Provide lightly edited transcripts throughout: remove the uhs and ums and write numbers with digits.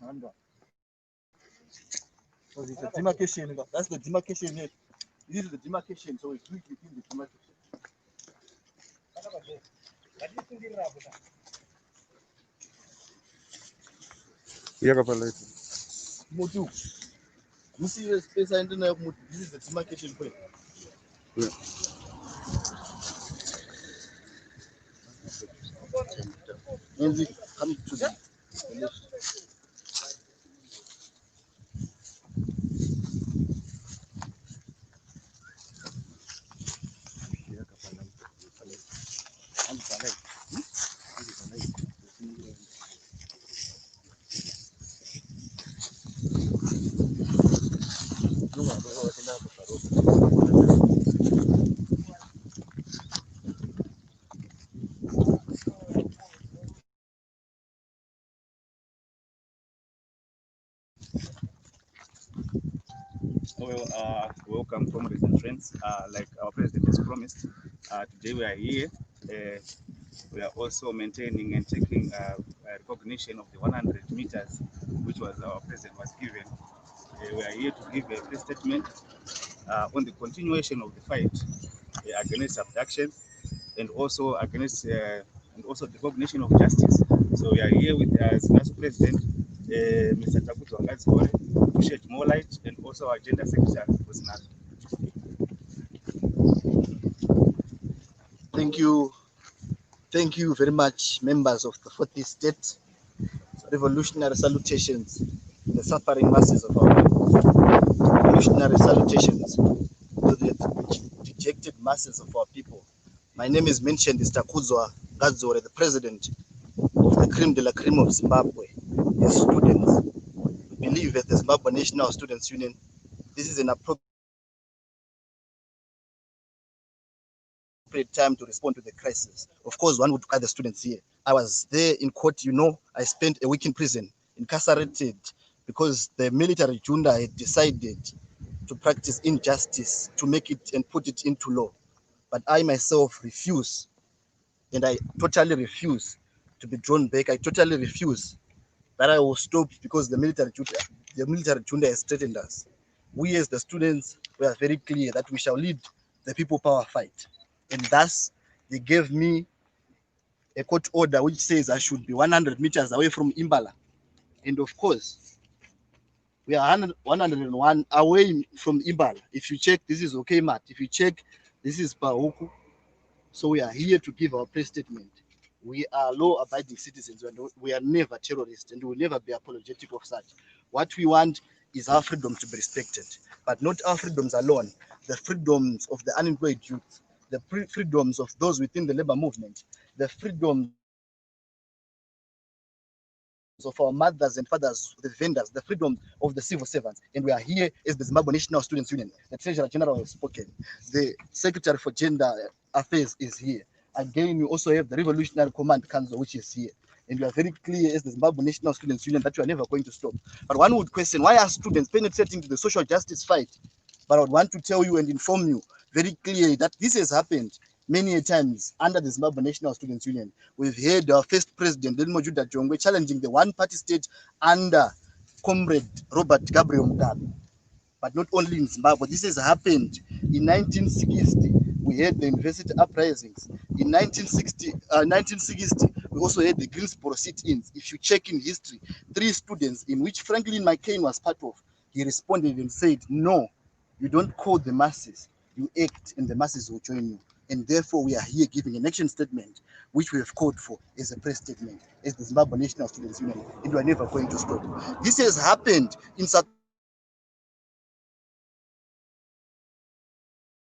So it's a demarcation. That's the demarcation here. This is the demarcation. So it's within the demarcation. Motu. You see the space I don't know. This is the demarcation point. Yeah. And we come to the left. Well, welcome, comrades and friends. Like our president has promised, today we are here. We are also maintaining and taking recognition of the 100 meters, which was our president was given. We are here to give a press statement on the continuation of the fight against abduction and also against and also the recognition of justice. So we are here with ZINASU President, Mr. Takudzwa Ngadziore, to shed more light, and also our Agenda Secretary for ZINASU. Thank you very much, members of the 40th State. Revolutionary salutations, the suffering masses of our people. Revolutionary salutations to the dejected masses of our people. My name is mentioned is Takudzwa Ngadziore, the president of the Creme de la Creme of Zimbabwe. As students, we believe that the Zimbabwe National Students Union, this is an appropriate time to respond to the crisis. Of course, one would guide the students here. I was there in court, I spent a week in prison, incarcerated, because the military junta had decided to practice injustice, to make it and put it into law. But I myself refuse, and I totally refuse to be drawn back. I totally refuse that I will stop because the military junta has threatened us. We as the students, we are very clear that we shall lead the people power fight. And thus, they gave me a court order which says I should be 100 meters away from Imbala. And of course, we are 101 away from Imbala. If you check, this is okay, Matt. If you check, this is Pahuku. So we are here to give our press statement. We are law-abiding citizens, and we are never terrorists, and we will never be apologetic of such. What we want is our freedom to be respected, but not our freedoms alone, the freedoms of the unemployed youth, the freedoms of those within the labor movement, the freedoms of our mothers and fathers, the vendors, the freedom of the civil servants. And we are here as the Zimbabwe National Students Union. The Treasurer General has spoken. The Secretary for Gender Affairs is here. Again, we also have the Revolutionary Command Council, which is here. And we are very clear as the Zimbabwe National Students Union that we are never going to stop. But one would question, why are students penetrating to the social justice fight? But I would want to tell you and inform you very clearly that this has happened many times under the Zimbabwe National Students Union. We've heard our first president, Judah Jongwe, challenging the one-party state under Comrade Robert Gabriel Mugabe. But not only in Zimbabwe, this has happened in 1960. We had the university uprisings. In 1960, we also had the Greensboro sit-ins. If you check in history, 3 students in which Franklin McCain was part of, he responded and said, no, you don't call the masses, you act and the masses will join you. And therefore, we are here giving an action statement, which we have called for as a press statement, as the Zimbabwe National Students Union, and we are never going to stop. This has happened in South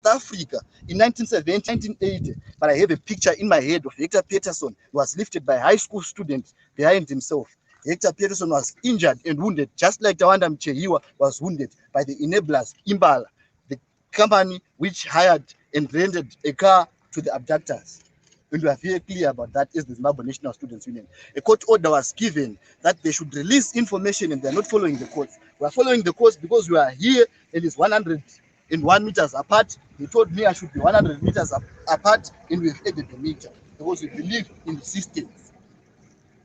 Africa in 1970, 1980, but I have a picture in my head of Hector Peterson, who was lifted by a high school student behind himself. Hector Peterson was injured and wounded, just like Tawanda Mchehiwa was wounded by the enablers, Imbala, the company which hired and rented a car to the abductors. And we are very clear about that as the Zimbabwe National Students Union. A court order was given that they should release information, and they are not following the courts. We are following the courts because we are here and it's 101 meters apart. They told me I should be 100 meters apart, and we've added the meter because we believe in the systems.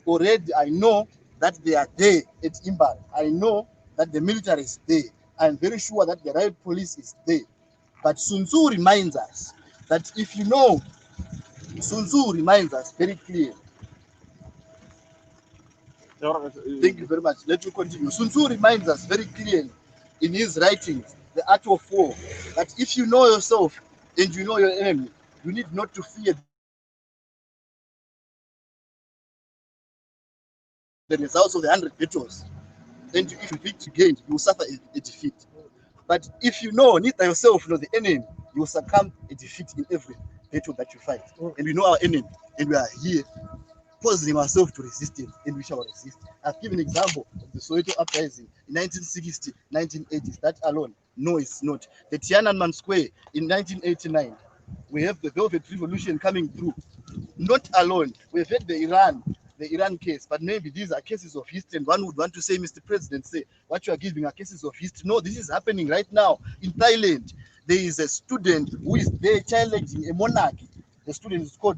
Already I know that they are there at Imbala. I know that the military is there. I'm very sure that the riot police is there. But Sun Tzu reminds us that if you know, Sun Tzu reminds us very clearly. Thank you very much. Let me continue. Sun Tzu reminds us very clearly in his writings, The Art of War, that if you know yourself and you know your enemy, you need not to fear the results of the 100 battles. And if you victory gained, you will suffer a defeat. But if you know neither yourself nor the enemy, you will succumb a defeat in every battle that you fight. And we know our enemy, and we are here positioning ourselves to resist it, and we shall resist. I've given an example of the Soweto uprising in 1960, 1980s. That alone, no, it's not. The Tiananmen Square in 1989. We have the Velvet Revolution coming through. Not alone. We've had the Iran case, but maybe these are cases of history, and one would want to say, Mr. President, say what you are giving are cases of history. No, this is happening right now in Thailand. There is a student who is there challenging a monarchy. The student is called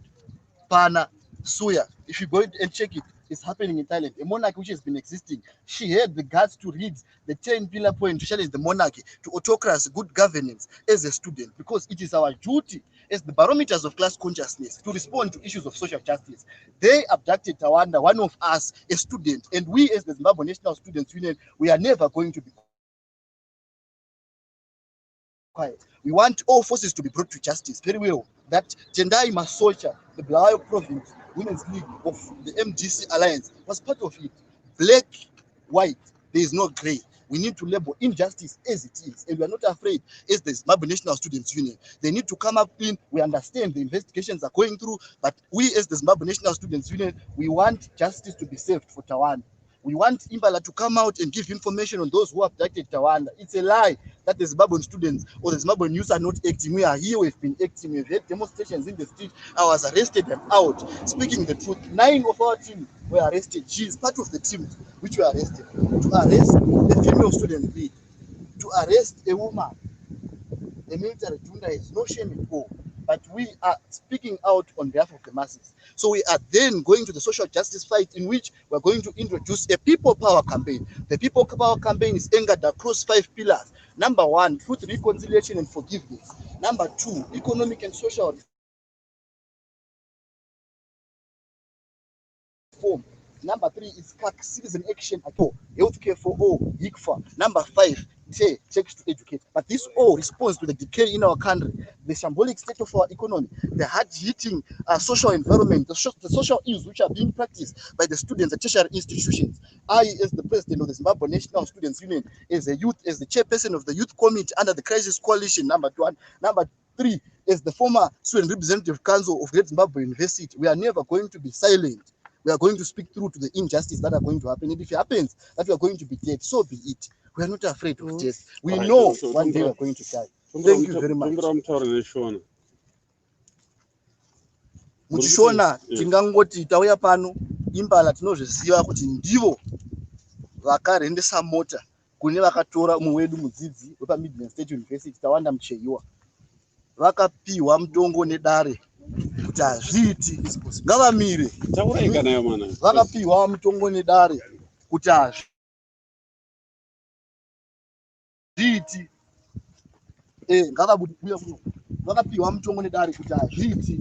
Pana Suya. If you go and check it, it's happening in Thailand. A monarchy which has been existing. She had the guts to read the 10 pillar point to challenge the monarchy to autocracy, good governance as a student, because it is our duty as the barometers of class consciousness to respond to issues of social justice. They abducted Tawanda, one of us, a student, and we as the Zimbabwe National Students Union, we are never going to be quiet. We want all forces to be brought to justice. Very well. That Tendai Masocha, the Bulawayo Province Women's League of the MGC Alliance, was part of it. Black, white, there is no gray. We need to label injustice as it is, and we are not afraid as the Zimbabwe National Students Union. They need to come up in, we understand the investigations are going through, but we as the Zimbabwe National Students Union, we want justice to be served for Tawanda. We want Imbala to come out and give information on those who abducted Tawanda. It's a lie that the Zimbabwean students or the Zimbabwean youth are not acting. We are here, we've been acting, we've had demonstrations in the street. I was arrested and out. Speaking the truth, 9 of our team were arrested. She is part of the team which were arrested. To arrest a female student lead, to arrest a woman, the military junta has no shame at all. But we are speaking out on behalf of the masses. So we are then going to the social justice fight, in which we're going to introduce a people power campaign. The people power campaign is anchored across 5 pillars. Number 1, truth, reconciliation, and forgiveness. Number 2, economic and social reform. Number 3 is citizen action at all, healthcare for all, HICFA. Number 5, checks to educate. But this all responds to the decay in our country, the shambolic state of our economy, the hard-hitting social environment, the social ills which are being practiced by the students at tertiary institutions. I, as the president of the Zimbabwe National Students Union, as a youth, as the chairperson of the youth committee under the Crisis Coalition, number 1. Number 3, as the former student representative council of Great Zimbabwe University, we are never going to be silent. We are going to speak through to the injustice that are going to happen. And if it happens that we are going to be dead, so be it. We are not afraid of death. We know one day we are going to die. Thank you very much. Muchishona tingangoti tauya pano Imbala tinozviziva kuti ndivo vakarendesa mota kune vakatora umwe wedu mudzidzi wepa Midland State University Tawanda Mucheiwa. Vakapiwa mutongo nedare kuti hazviiti, ngavamire. Vakapiwa mutongo nedare kuti hazviiti. Ngavabuda kuno. Vakapiwa mutongo nedare kuti hazviiti.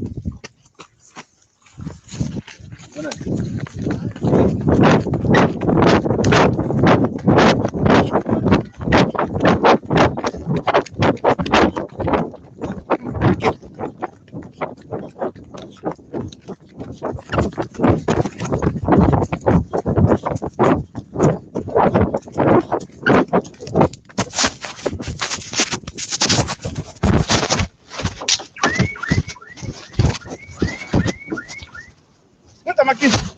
Aqui.